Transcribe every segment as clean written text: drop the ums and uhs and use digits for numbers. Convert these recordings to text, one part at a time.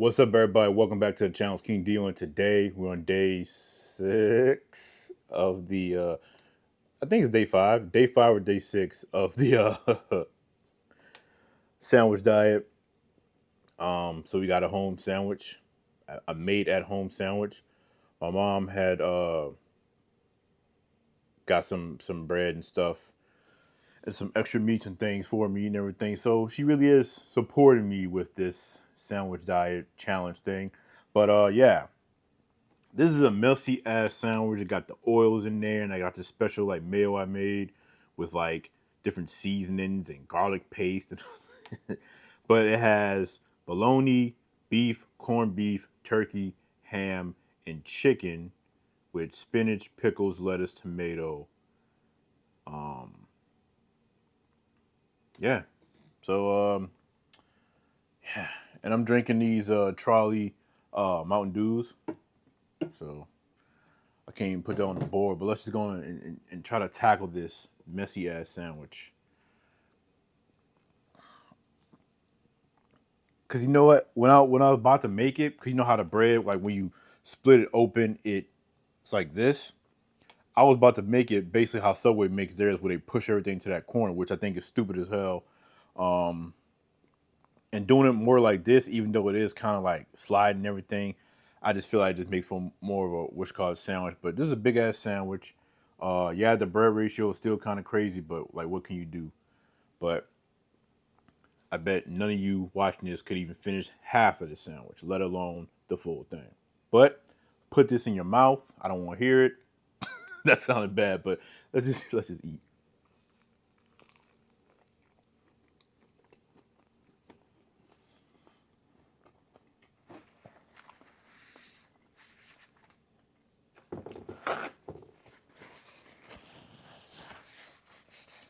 What's up, everybody? Welcome back to the channel. It's King Dio, and today we're on day 6 of the. I think it's day five or day 6 of the sandwich diet. So we got a home sandwich, a made at home sandwich. My mom had got some bread and stuff and some extra meats and things for me and everything. So she really is supporting me with this sandwich diet challenge thing. But yeah, this is a messy ass sandwich. It got the oils in there, and I got this special like mayo I made with like different seasonings and garlic paste. But it has bologna, beef, corned beef, turkey, ham, and chicken with spinach, pickles, lettuce, tomato. Um, yeah. So yeah, and I'm drinking these trolley Mountain Dews. So I can't even put that on the board, but let's just go on and try to tackle this messy ass sandwich. Cause you know what? When I was about to make it, cause you know how the bread, like when you split it open, it's like this. I was about to make it basically how Subway makes theirs, where they push everything to that corner, which I think is stupid as hell. Um, and doing it more like this, even though it is kind of like sliding and everything, I just feel like it just makes for more of a what's called sandwich. But this is a big ass sandwich. Yeah, the bread ratio is still kind of crazy, but like, what can you do? But I bet none of you watching this could even finish half of the sandwich, let alone the full thing. But put this in your mouth. I don't want to hear it. That sounded bad, but let's just eat.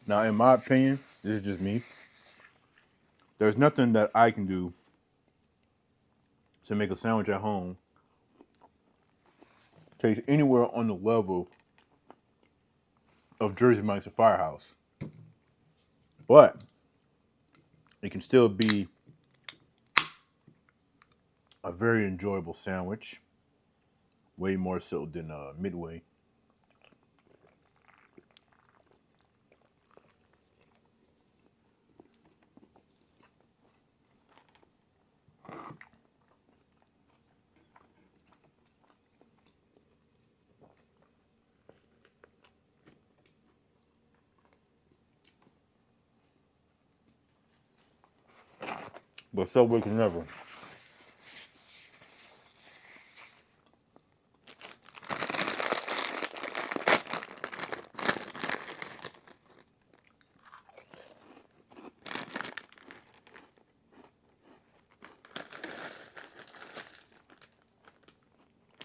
Now, in my opinion, this is just me. There's nothing that I can do to make a sandwich at home taste anywhere on the level of Jersey Mike's or Firehouse. But it can still be a very enjoyable sandwich, way more so than Midway. But Subway can never.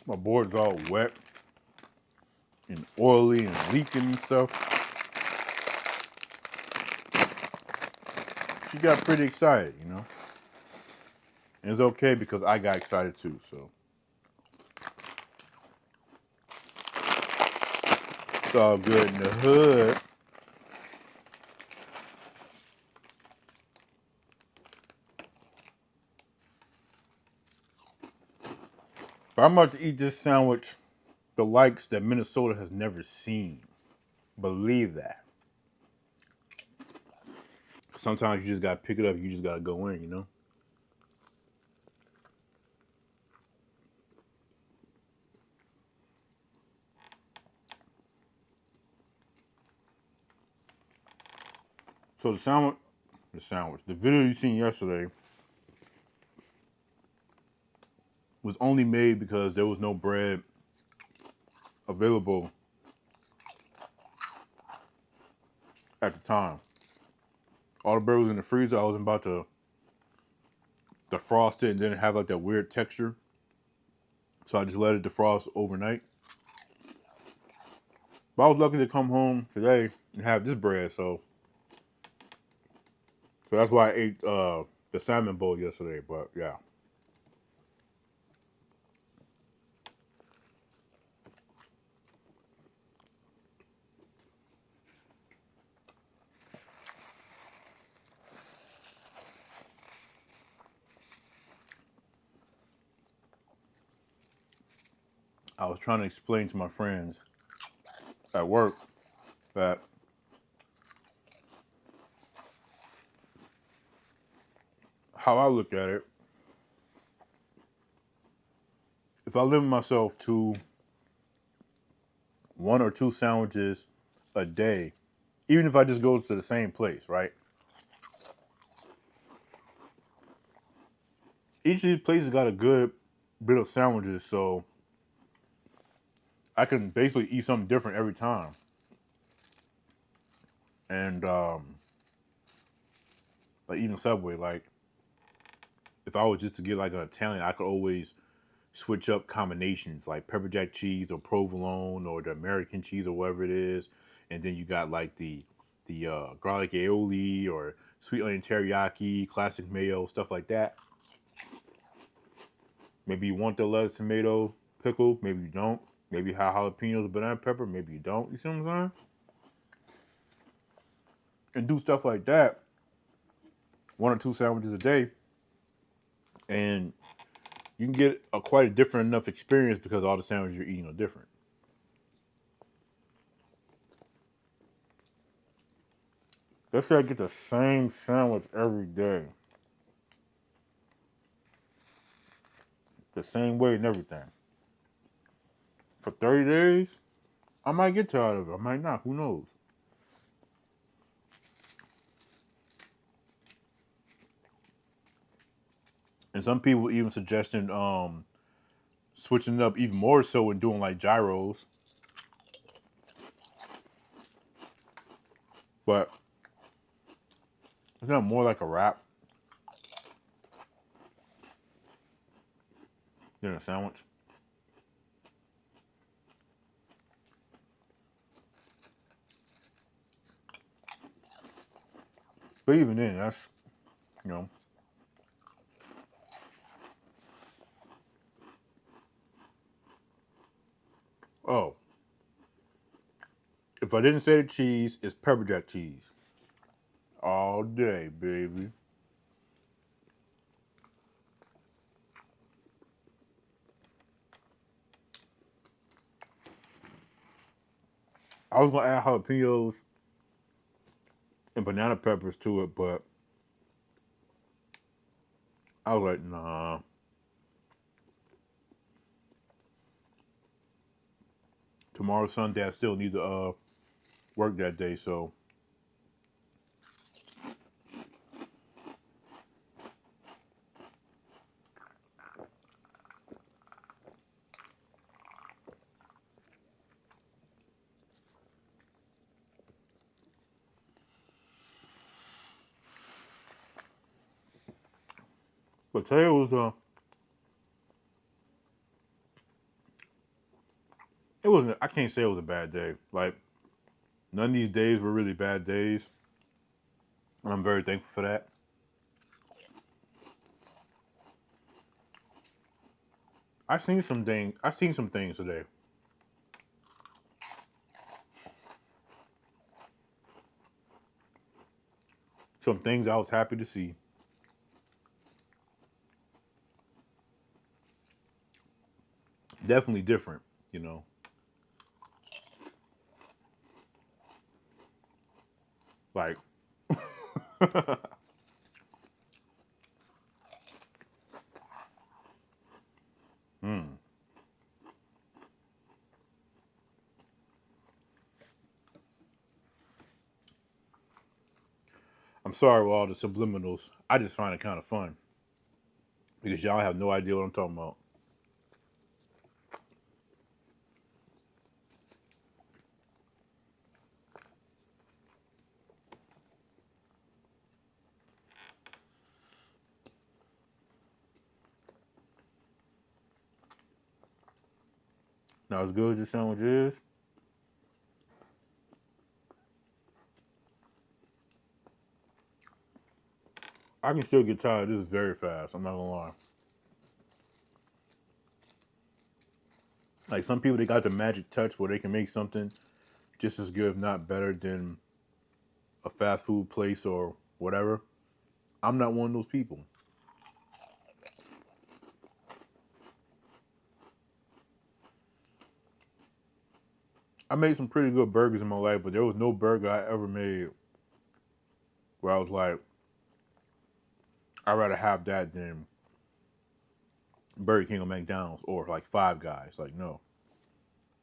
My board's all wet and oily and leaking and stuff. She got pretty excited, you know. And it's okay because I got excited too. So it's all good in the hood. But I'm about to eat this sandwich, the likes that Minnesota has never seen. Believe that. Sometimes you just gotta pick it up. You just gotta go in, you know. So the video you seen yesterday was only made because there was no bread available at the time. All the bread was in the freezer. I was about to defrost it and then it have like that weird texture. So I just let it defrost overnight. But I was lucky to come home today and have this bread, so that's why I ate the salmon bowl yesterday. But yeah, I was trying to explain to my friends at work that how I look at it, if I limit myself to one or two sandwiches a day, even if I just go to the same place, right? Each of these places got a good bit of sandwiches, so I can basically eat something different every time. And like even Subway, like if I was just to get like an Italian, I could always switch up combinations like pepper jack cheese or provolone or the American cheese or whatever it is, and then you got like the garlic aioli or sweet onion teriyaki, classic mayo, stuff like that. Maybe you want the lettuce, tomato, pickle. Maybe you don't. Maybe you have jalapenos, banana pepper. Maybe you don't. You see what I'm saying? And do stuff like that, one or two sandwiches a day, and you can get a quite a different enough experience because all the sandwiches you're eating are different. Let's say I get the same sandwich every day, the same way and everything. For 30 days, I might get tired of it. I might not. Who knows? And some people even suggesting switching it up even more so and doing like gyros. But it's not more like a wrap than a sandwich. But even then, that's you know. Oh, if I didn't say the cheese, it's pepper jack cheese all day, baby. I was gonna add jalapenos and banana peppers to it, but I was like, nah. Tomorrow's Sunday. I still need to work that day, so. But today was it wasn't. I can't say it was a bad day. Like none of these days were really bad days, and I'm very thankful for that. I seen some things. I seen some things today. Some things I was happy to see. Definitely different, you know. Like, mm, I'm sorry with all the subliminals. I just find it kind of fun because y'all have no idea what I'm talking about. Now, as good as the sandwich is, I can still get tired of this very fast. I'm not gonna lie. Like some people, they got the magic touch where they can make something just as good, if not better, than a fast food place or whatever. I'm not one of those people. I made some pretty good burgers in my life, but there was no burger I ever made where I was like, I'd rather have that than Burger King or McDonald's or like Five Guys. Like, no.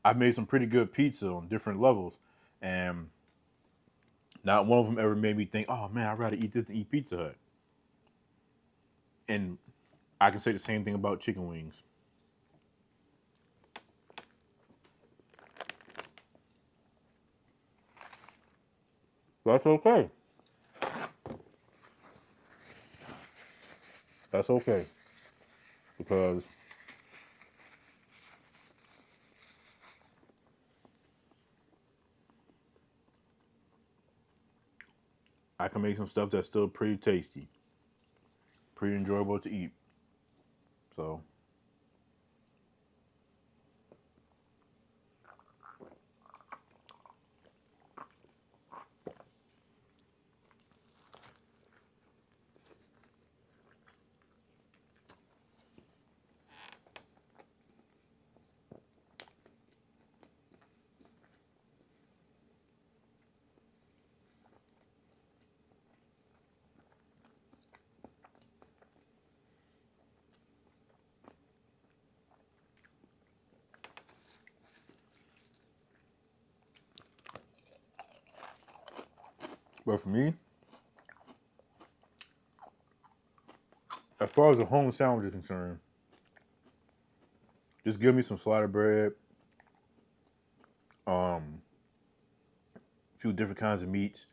I made some pretty good pizza on different levels, and not one of them ever made me think, oh man, I'd rather eat this than eat Pizza Hut. And I can say the same thing about chicken wings. That's okay. That's okay. Because I can make some stuff that's still pretty tasty, pretty enjoyable to eat. So, but for me, as far as the home sandwich is concerned, just give me some slider bread, um, a few different kinds of meats,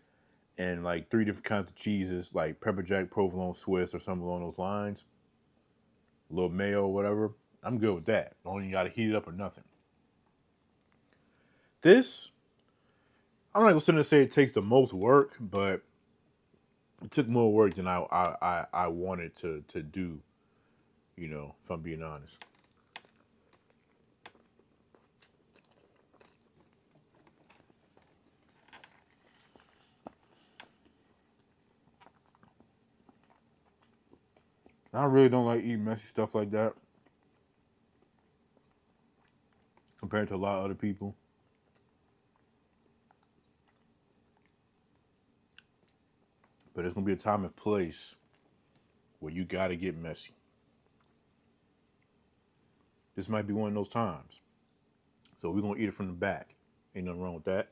and like 3 different kinds of cheeses, like pepper jack, provolone, Swiss, or something along those lines. A little mayo, or whatever. I'm good with that. Only you gotta heat it up or nothing. This, I'm not gonna sit there and say it takes the most work, but it took more work than I wanted to do. If I'm being honest. I really don't like eating messy stuff like that compared to a lot of other people. But there's gonna be a time and place where you gotta get messy. This might be one of those times. So we're gonna eat it from the back. Ain't nothing wrong with that.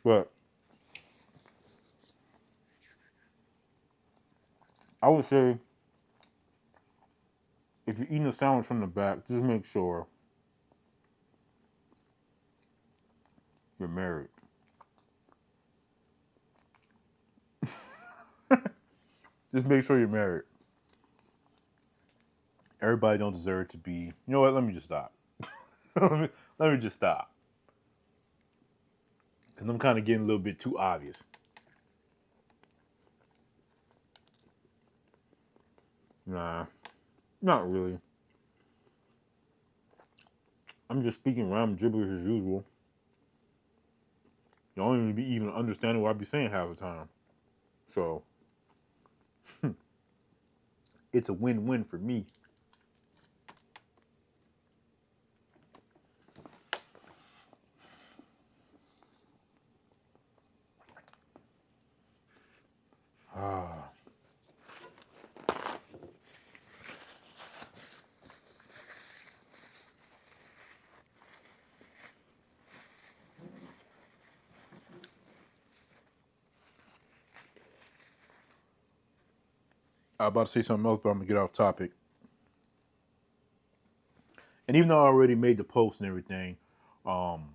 But I would say if you're eating a sandwich from the back, just make sure you're married. Just make sure you're married. Everybody don't deserve to be. You know what? Let me just stop. let me just stop. Because I'm kind of getting a little bit too obvious. Nah, not really. I'm just speaking random gibberish as usual. You don't even be even understanding what I be saying half the time. So it's a win-win for me. Ah, I was about to say something else, but I'm gonna get off topic. And even though I already made the post and everything, um,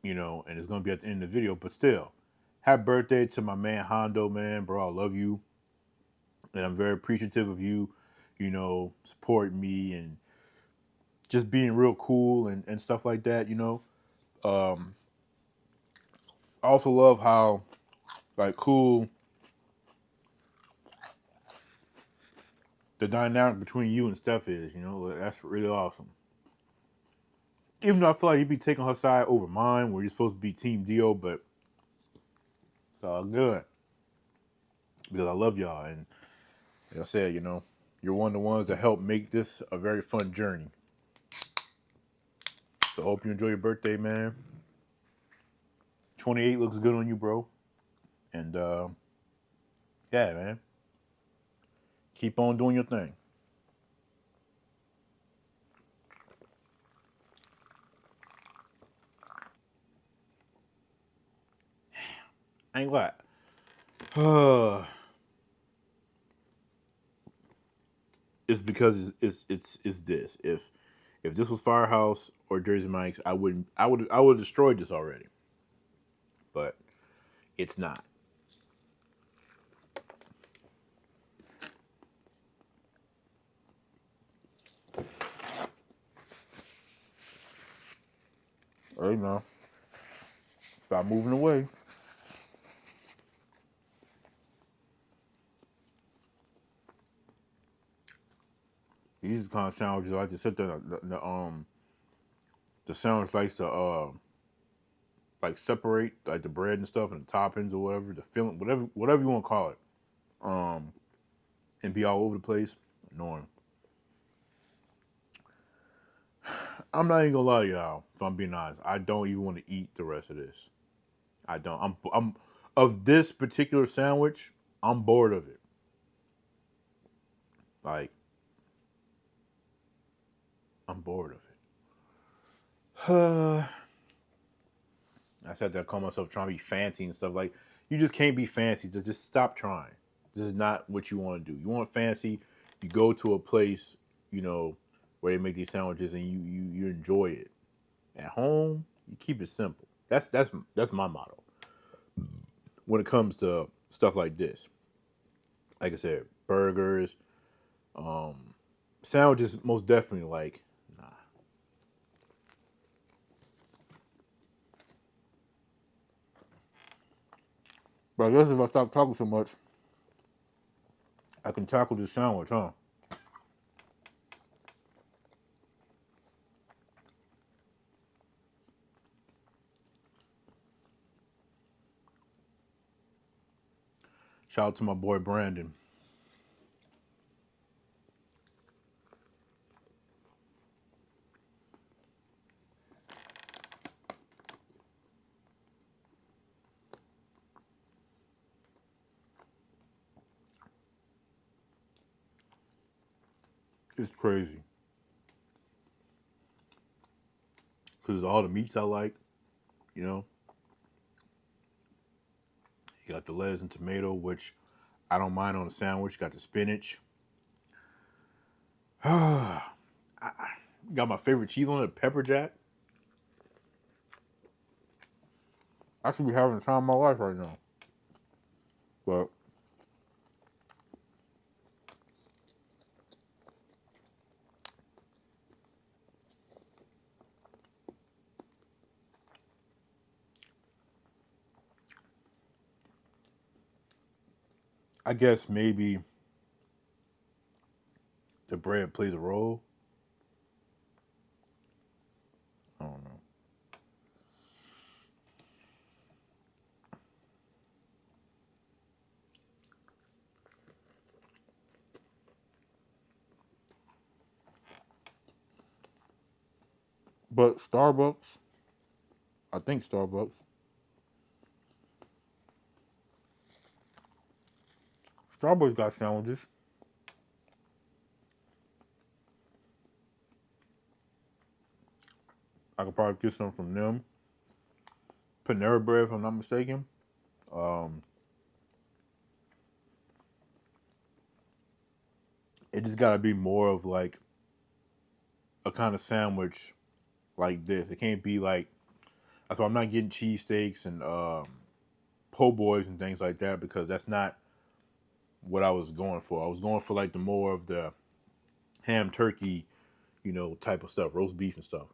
and it's gonna be at the end of the video, but still, happy birthday to my man Hondo, man, bro. I love you, and I'm very appreciative of you, supporting me and just being real cool and stuff like that. Um, I also love how like cool the dynamic between you and Steph is. That's really awesome. Even though I feel like you'd be taking her side over mine, where you're supposed to be Team Dio, but it's all good because I love y'all. And like I said, You're one of the ones that helped make this a very fun journey. So hope you enjoy your birthday, man. 28 looks good on you, bro. And yeah, man. Keep on doing your thing. I ain't glad. It's because it's this. If this was Firehouse or Jersey Mike's, I would have destroyed this already. But it's not. Right now. Stop moving away. These kind of sandwiches I like to sit there. The sandwich likes to like separate like the bread and stuff and the toppings or whatever, the filling, whatever you want to call it, um, and be all over the place. Annoying. I'm not even gonna lie to y'all. If I'm being honest, I don't even want to eat the rest of this. I don't. I'm of this particular sandwich. I'm bored of it. Like I'm bored of it. I said that I call myself trying to be fancy and stuff. Like you just can't be fancy. Just stop trying. This is not what you want to do. You want fancy, you go to a place, where they make these sandwiches and you enjoy it. At home, you keep it simple. That's my motto when it comes to stuff like this. Like I said, burgers, um, sandwiches, most definitely. Like, nah. But I guess if I stop talking so much, I can tackle this sandwich, huh? Shout out to my boy Brandon. It's crazy because all the meats I like, you know, you got the lettuce and tomato, which I don't mind on a sandwich. You got the spinach. Got my favorite cheese on it, pepper jack. I should be having the time of my life right now. But I guess maybe the bread plays a role. I don't know. But Starbucks, I think Starbucks got sandwiches. I could probably get some from them. Panera Bread, if I'm not mistaken. Um, it just gotta be more of like a kind of sandwich like this. It can't be like that's why I'm not getting cheesesteaks and po' boys and things like that because that's not what I was going for. I was going for like the more of the ham turkey, type of stuff, roast beef and stuff.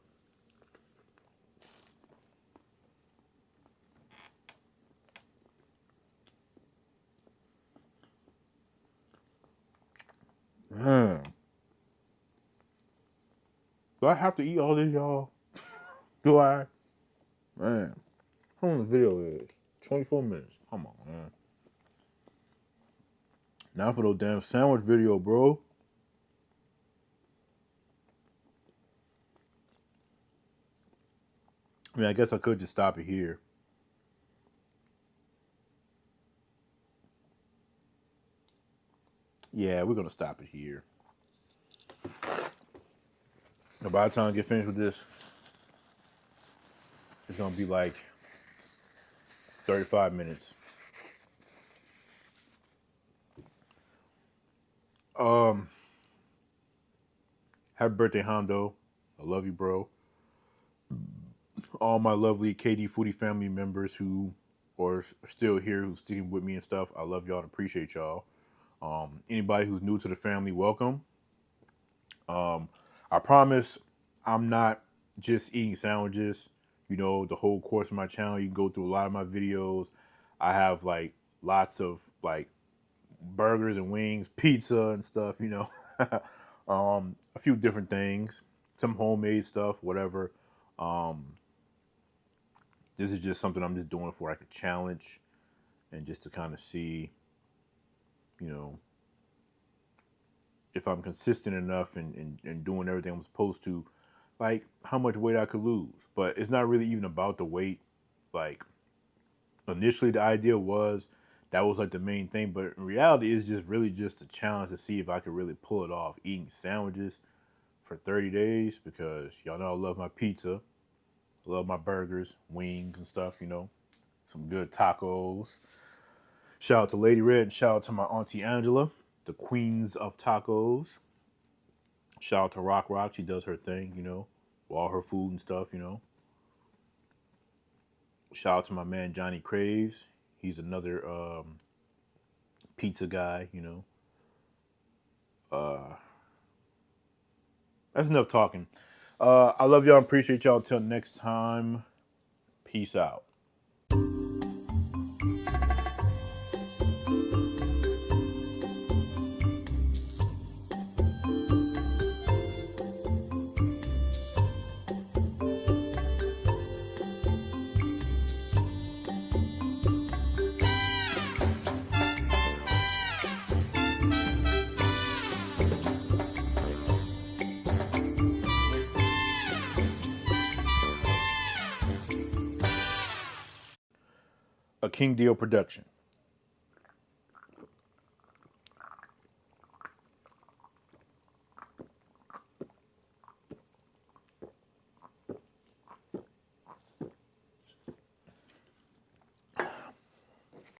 Man, do I have to eat all this, y'all? Do I? Man, how long the video is? 24 minutes. Come on, man. Now for those damn sandwich video, bro. I mean, I guess I could just stop it here. Yeah, we're gonna stop it here. And by the time I get finished with this, it's gonna be like 35 minutes. Um, Happy birthday, Hondo. I love you, bro. All my lovely KD Foodie family members who are still here, who's sticking with me and stuff. I love y'all and appreciate y'all. Anybody who's new to the family, welcome. I promise I'm not just eating sandwiches. You know, the whole course of my channel, you can go through a lot of my videos. I have like lots of like burgers and wings, pizza and stuff, you know. A few different things, some homemade stuff, whatever. Um, this is just something I'm just doing for like a challenge and just to kind of see, you know, if I'm consistent enough and doing everything I'm supposed to, like how much weight I could lose. But it's not really even about the weight. Like initially the idea was that was like the main thing, but in reality it's just really just a challenge to see if I could really pull it off eating sandwiches for 30 days because y'all know I love my pizza. I love my burgers, wings and stuff, you know. Some good tacos. Shout out to Lady Red and shout out to my auntie Angela, the queens of tacos. Shout out to Rock Rock. She does her thing, you know, all her food and stuff, you know. Shout out to my man Johnny Craves. He's another pizza guy, you know. That's enough talking. I love y'all. Appreciate y'all. Until next time. Peace out. A King Deal production.